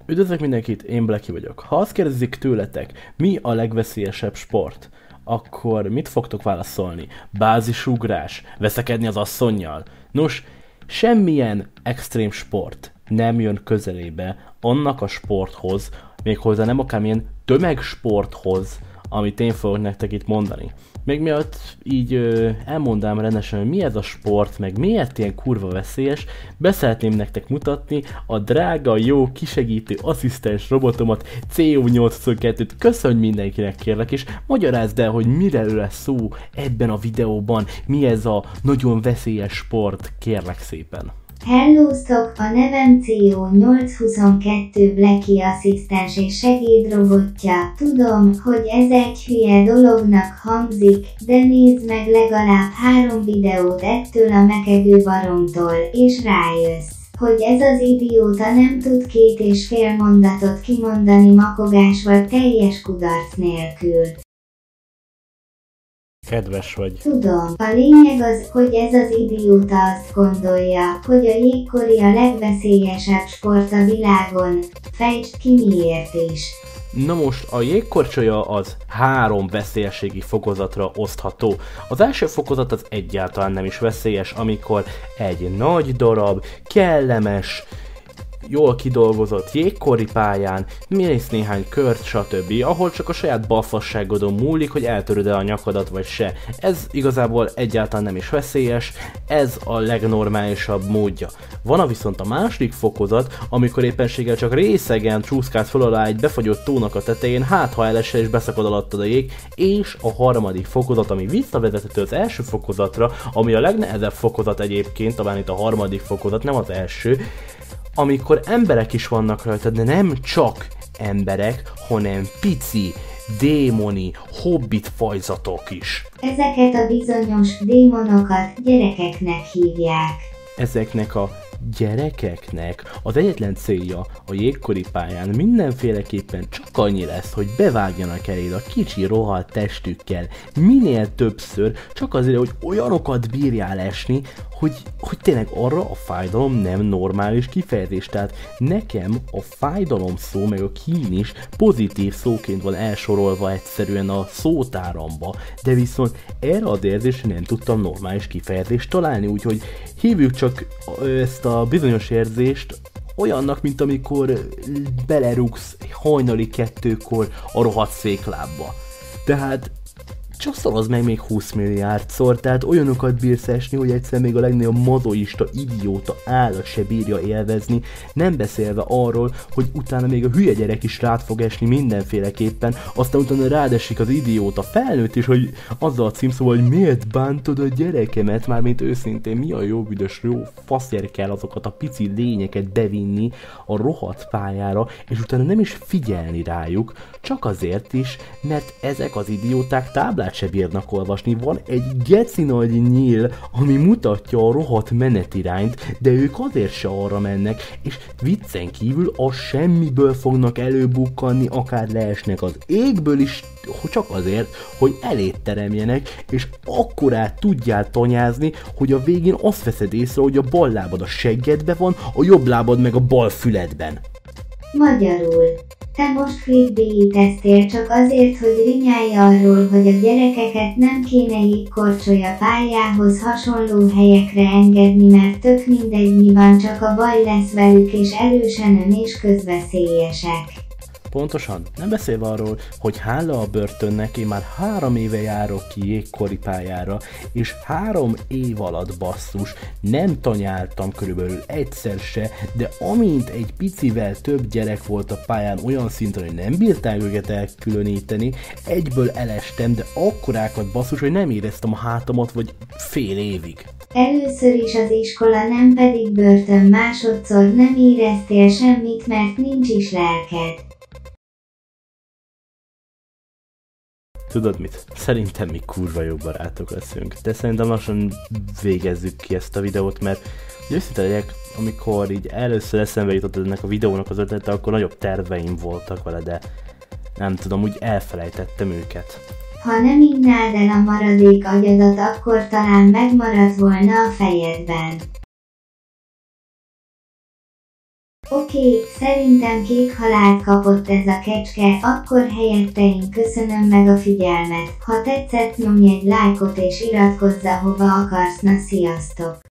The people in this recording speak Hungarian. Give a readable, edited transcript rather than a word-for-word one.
Üdvözlök mindenkit, én Blacky vagyok. Ha azt kérdezik tőletek, mi a legveszélyesebb sport, akkor mit fogtok válaszolni? Bázisugrás? Veszekedni az asszonnyal? Nos, semmilyen extrém sport nem jön közelébe annak a sporthoz, méghozzá nem akármilyen tömegsporthoz, amit én fogok nektek itt mondani. Még mielőtt így elmondám rendesen, hogy mi ez a sport, meg miért ilyen kurva veszélyes, beszeretném nektek mutatni a drága, jó, kisegítő, asszisztens robotomat, CO82-t. Köszönj mindenkinek, kérlek, és magyarázd el, hogy miről lesz szó ebben a videóban, mi ez a nagyon veszélyes sport, kérlek szépen. Hellóztok, a nevem CO822 Blacky asszisztens és segédrobotja. Tudom, hogy ez egy hülye dolognak hangzik, de nézd meg legalább 3 videót ettől a mekegő baromtól, és rájössz, hogy ez az idióta nem tud 2,5 mondatot kimondani makogásval teljes kudarc nélkül. Kedves vagy. Tudom, a lényeg az, hogy ez az idióta azt gondolja, hogy a jégkori a legveszélyesebb sport a világon. Fejtsd ki miért is. Na most a jégkorcsolya az 3 veszélyességi fokozatra osztható. Az első fokozat az egyáltalán nem is veszélyes, amikor egy nagy darab, kellemes, jól kidolgozott jégkori pályán mész néhány kört, stb., ahol csak a saját balfasságodon múlik, hogy eltöröd-e a nyakadat vagy se. Ez igazából egyáltalán nem is veszélyes, ez a legnormálisabb módja. Van viszont a második fokozat, amikor éppenséggel csak részegen csúszkálsz fel alá egy befagyott tónak a tetején, hát ha elesel és beszakad alattad a jég, és a harmadik fokozat, ami visszavezethető az első fokozatra, ami a legnehezebb fokozat egyébként, talán itt a harmadik fokozat, nem az első, amikor emberek is vannak rajta, de nem csak emberek, hanem pici, démoni, hobbit fajzatok is. Ezeket a bizonyos démonokat gyerekeknek hívják. Ezeknek a gyerekeknek az egyetlen célja a jégkori pályán mindenféleképpen csak annyi lesz, hogy bevágjanak eléd a kicsi rohadt testükkel minél többször, csak azért, hogy olyanokat bírjál esni, hogy tényleg arra a fájdalom nem normális kifejezés. Tehát nekem a fájdalom szó, meg a kín is pozitív szóként van elsorolva egyszerűen a szótáramba, de viszont erre az érzésre nem tudtam normális kifejezést találni, úgyhogy hívjuk csak ezt a bizonyos érzést olyannak, mint amikor belerúgsz hajnali 2-kor a rohadt széklábba. Tehát csak szavazd meg még 20 milliárdszor, tehát olyanokat bírsz esni, hogy egyszer még a legnagyobb mazoista, idióta állat se bírja élvezni, nem beszélve arról, hogy utána még a hülye gyerek is rád fog esni mindenféleképpen, aztán utána rád esik az idióta felnőtt is, hogy azzal a címszóval, hogy miért bántod a gyerekemet, mármint őszintén mi a jó büdös, jó faszért kell azokat a pici lényeket bevinni a rohadt pályára, és utána nem is figyelni rájuk, csak azért is, mert ezek az idióták táblát se bírnak olvasni. Van egy geci nagy nyíl, ami mutatja a rohadt menetirányt, de ők azért se arra mennek, és viccen kívül a semmiből fognak előbukkanni, akár leesnek az égből is, csak azért, hogy elét teremjenek, és akkorát tudjál tanyázni, hogy a végén azt veszed észre, hogy a bal lábad a seggedben van, a jobb lábad meg a bal füledben. Magyarul. Te most clickbaiteztél csak azért, hogy rinyálj arról, hogy a gyerekeket nem kéne jégkorcsolya pályához hasonló helyekre engedni, mert tök mindegy mi van, csak a baj lesz velük és erősen ön és közveszélyesek. Pontosan, nem beszélve arról, hogy hála a börtönnek én már 3 éve járok ki jégkori pályára, és 3 év alatt basszus nem tanyáltam körülbelül egyszer se, de amint egy picivel több gyerek volt a pályán olyan szinten, hogy nem bírták őket elkülöníteni, egyből elestem, de akkorákat basszus, hogy nem éreztem a hátamat vagy fél évig. Először is az iskola, nem pedig börtön, másodszor nem éreztél semmit, mert nincs is lelked. Tudod mit? Szerintem mi kurva jó barátok leszünk, de szerintem lassan végezzük ki ezt a videót, mert őszinte legyek, amikor így először eszembe jutott ennek a videónak az ötlete, akkor nagyobb terveim voltak vele, de nem tudom, úgy elfelejtettem őket. Ha nem innád el a maradék agyadat, akkor talán megmaradt volna a fejedben. Oké, szerintem 2 halált kapott ez a kecske, akkor helyette én köszönöm meg a figyelmet. Ha tetszett, nyomj egy lájkot és iratkozz ahova akarsz, na sziasztok!